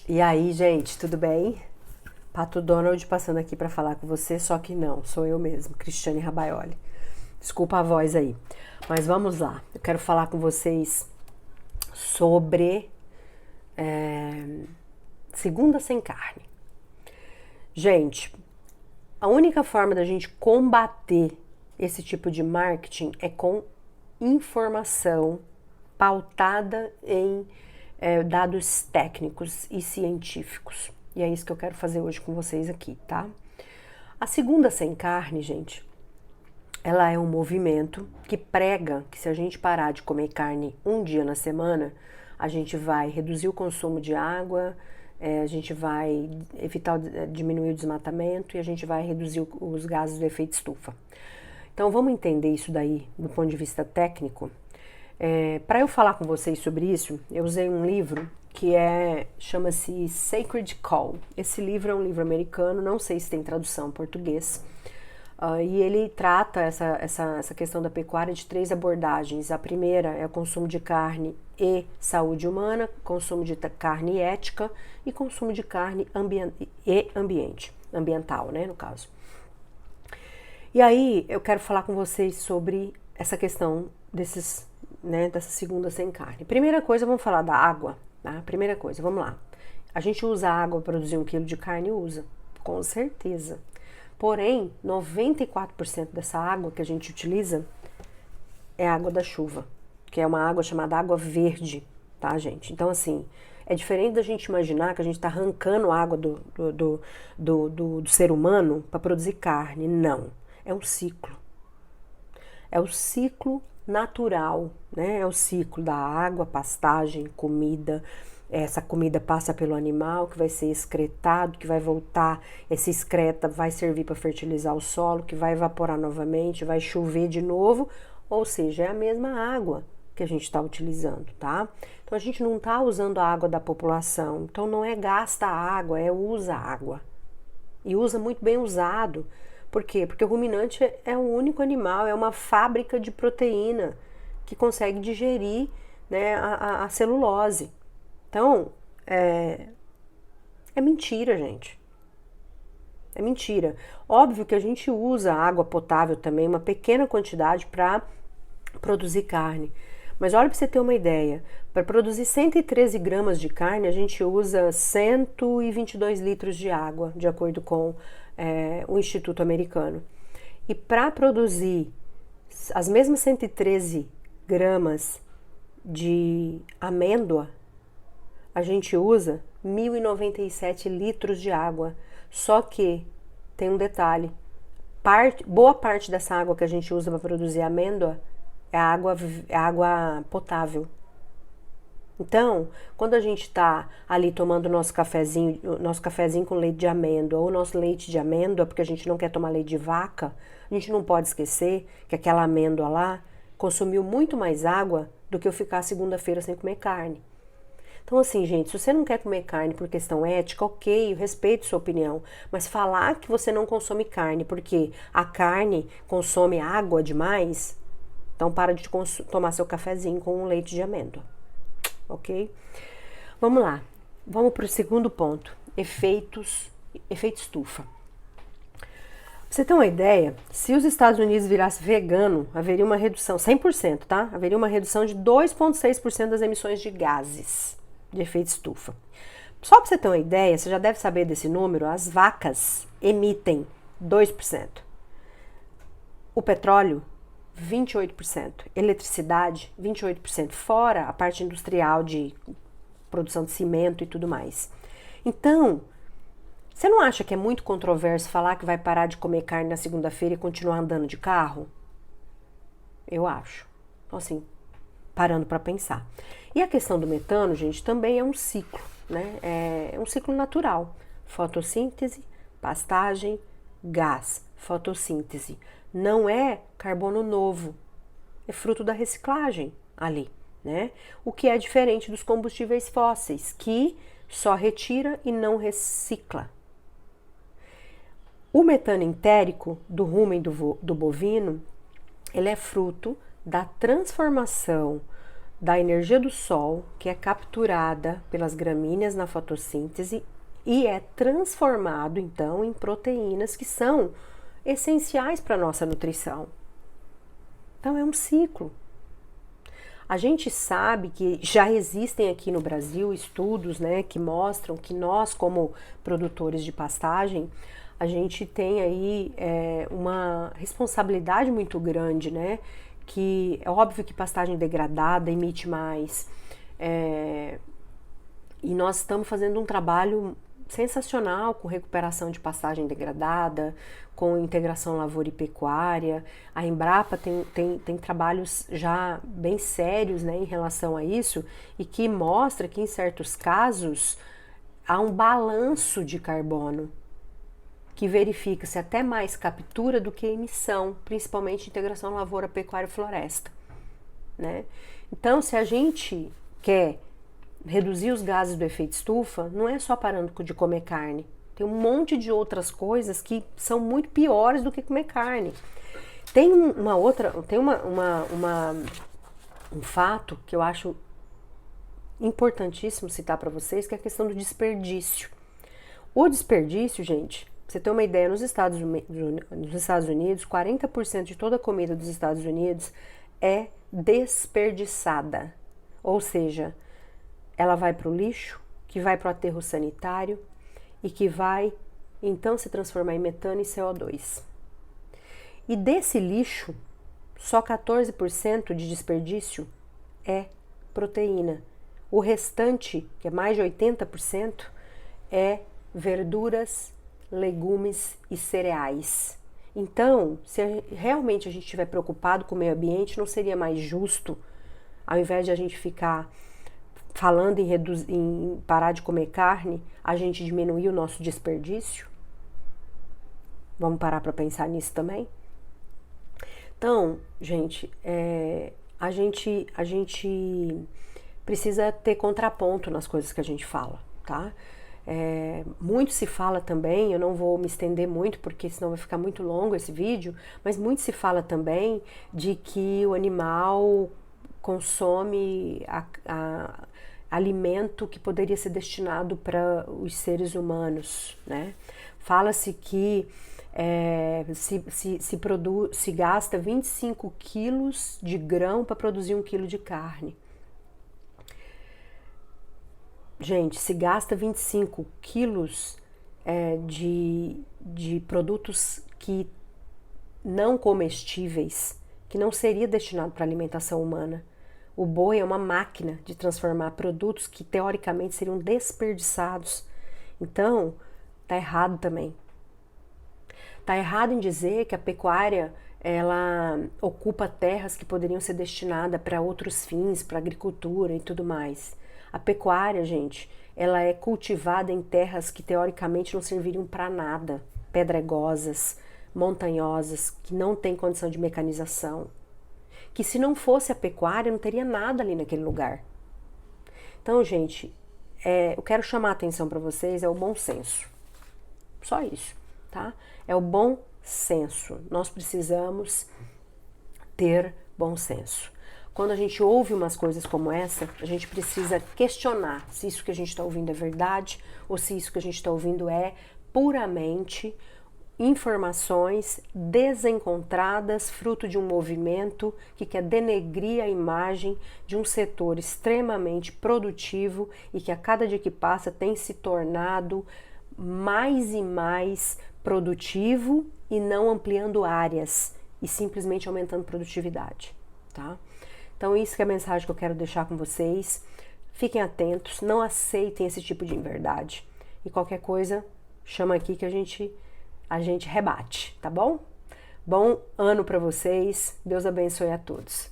E aí, gente, tudo bem? Pato Donald passando aqui para falar com você, só que não, sou eu mesmo, Cristiane Rabaioli. Desculpa a voz aí, mas vamos lá. Eu quero falar com vocês sobre segunda sem carne. Gente, a única forma da gente combater esse tipo de marketing é com informação pautada em dados técnicos e científicos. E é isso que eu quero fazer hoje com vocês aqui, tá? A segunda sem carne, gente, ela é um movimento que prega que se a gente parar de comer carne um dia na semana, a gente vai reduzir o consumo de água, a gente vai evitar diminuir o desmatamento e a gente vai reduzir os gases do efeito estufa. Então vamos entender isso daí do ponto de vista técnico. Para eu falar com vocês sobre isso, eu usei um livro que chama-se Sacred Cow. Esse livro é um livro americano, não sei se tem tradução em português. E ele trata essa questão da pecuária de 3 abordagens. A primeira é o consumo de carne e saúde humana, consumo de carne ética e consumo de carne ambiental, né, no caso. E aí eu quero falar com vocês sobre essa questão dessa segunda sem carne. Primeira coisa, vamos falar da água, tá? Primeira coisa, vamos lá. A gente usa água para produzir 1 quilo de carne? Usa, com certeza. Porém, 94% dessa água que a gente utiliza é água da chuva, que é uma água chamada água verde, tá, gente? Então, assim, é diferente da gente imaginar que a gente está arrancando água do ser humano para produzir carne. Não. É um ciclo. É o ciclo natural, né? É o ciclo da água, pastagem, comida. Essa comida passa pelo animal, que vai ser excretado, que vai voltar, essa excreta vai servir para fertilizar o solo, que vai evaporar novamente, vai chover de novo, ou seja, é a mesma água que a gente está utilizando, tá? Então a gente não está usando a água da população, então não é gasta a água, é usa a água. E usa muito bem usado. Por quê? Porque o ruminante é o único animal, é uma fábrica de proteína que consegue digerir, né, a celulose. Então, é mentira, gente. É mentira. Óbvio que a gente usa água potável também, uma pequena quantidade para produzir carne. Mas olha para você ter uma ideia, para produzir 113 gramas de carne, a gente usa 122 litros de água, de acordo com o Instituto Americano. E para produzir as mesmas 113 gramas de amêndoa, a gente usa 1.097 litros de água. Só que tem um detalhe: boa parte dessa água que a gente usa para produzir amêndoa é água potável. Então, quando a gente está ali tomando nosso cafezinho com leite de amêndoa ou nosso leite de amêndoa, porque a gente não quer tomar leite de vaca, a gente não pode esquecer que aquela amêndoa lá consumiu muito mais água do que eu ficar segunda-feira sem comer carne. Então, assim, gente, se você não quer comer carne por questão ética, ok, eu respeito sua opinião. Mas falar que você não consome carne porque a carne consome água demais, então para de tomar seu cafezinho com um leite de amêndoa, ok? Vamos lá, vamos para o segundo ponto, efeito estufa. Pra você ter uma ideia, se os Estados Unidos virasse vegano, haveria uma redução, 100%, tá? Haveria uma redução de 2,6% das emissões de gases de efeito estufa. Só para você ter uma ideia, você já deve saber desse número, as vacas emitem 2%. O petróleo, 28%. Eletricidade, 28%. Fora a parte industrial de produção de cimento e tudo mais. Então, você não acha que é muito controverso falar que vai parar de comer carne na segunda-feira e continuar andando de carro? Eu acho. Então, assim, parando para pensar. E a questão do metano, gente, também é um ciclo, né? É um ciclo natural. Fotossíntese, pastagem, gás, fotossíntese. Não é carbono novo, é fruto da reciclagem ali, né? O que é diferente dos combustíveis fósseis, que só retira e não recicla. O metano entérico do rumen do bovino, ele é fruto da transformação da energia do sol, que é capturada pelas gramíneas na fotossíntese e é transformado então em proteínas que são essenciais para a nossa nutrição. Então é um ciclo. A gente sabe que já existem aqui no Brasil estudos, né, que mostram que nós, como produtores de pastagem, a gente tem aí uma responsabilidade muito grande, né? Que é óbvio que pastagem degradada emite mais, e nós estamos fazendo um trabalho sensacional com recuperação de pastagem degradada, com integração lavoura e pecuária. A Embrapa tem trabalhos já bem sérios, né, em relação a isso, e que mostra que em certos casos há um balanço de carbono, que verifica-se até mais captura do que emissão, principalmente integração lavoura, pecuária e floresta, né? Então, se a gente quer reduzir os gases do efeito estufa, não é só parando de comer carne. Tem um monte de outras coisas que são muito piores do que comer carne. Tem um fato que eu acho importantíssimo citar para vocês, que é a questão do desperdício. O desperdício, gente, pra você ter uma ideia, nos Estados Unidos, 40% de toda a comida dos Estados Unidos é desperdiçada. Ou seja, ela vai para o lixo, que vai para o aterro sanitário e que vai então se transformar em metano e CO2. E desse lixo, só 14% de desperdício é proteína. O restante, que é mais de 80%, é verduras, legumes e cereais. Então, se realmente a gente estiver preocupado com o meio ambiente, não seria mais justo, ao invés de a gente ficar falando em parar de comer carne, a gente diminuir o nosso desperdício? Vamos parar para pensar nisso também? Então, gente, a gente precisa ter contraponto nas coisas que a gente fala, tá? Muito se fala também, eu não vou me estender muito porque senão vai ficar muito longo esse vídeo, mas muito se fala também de que o animal consome alimento que poderia ser destinado para os seres humanos, né? Fala-se que se gasta 25 quilos de grão para produzir 1 quilo de carne. Gente, se gasta 25 quilos de produtos que não comestíveis, que não seria destinado para alimentação humana. O boi é uma máquina de transformar produtos que teoricamente seriam desperdiçados. Então, tá errado também. Tá errado em dizer que a pecuária ela ocupa terras que poderiam ser destinadas para outros fins, para agricultura e tudo mais. A pecuária, gente, ela é cultivada em terras que teoricamente não serviriam para nada, pedregosas, montanhosas, que não têm condição de mecanização. Que se não fosse a pecuária, não teria nada ali naquele lugar. Então, gente, eu quero chamar a atenção para vocês, é o bom senso. Só isso, tá? É o bom senso. Nós precisamos ter bom senso. Quando a gente ouve umas coisas como essa, a gente precisa questionar se isso que a gente está ouvindo é verdade ou se isso que a gente está ouvindo é puramente informações desencontradas, fruto de um movimento que quer denegrir a imagem de um setor extremamente produtivo e que a cada dia que passa tem se tornado mais e mais produtivo e não ampliando áreas e simplesmente aumentando produtividade, tá? Então isso que é a mensagem que eu quero deixar com vocês. Fiquem atentos, não aceitem esse tipo de inverdade. E qualquer coisa, chama aqui que a gente rebate, tá bom? Bom ano para vocês, Deus abençoe a todos.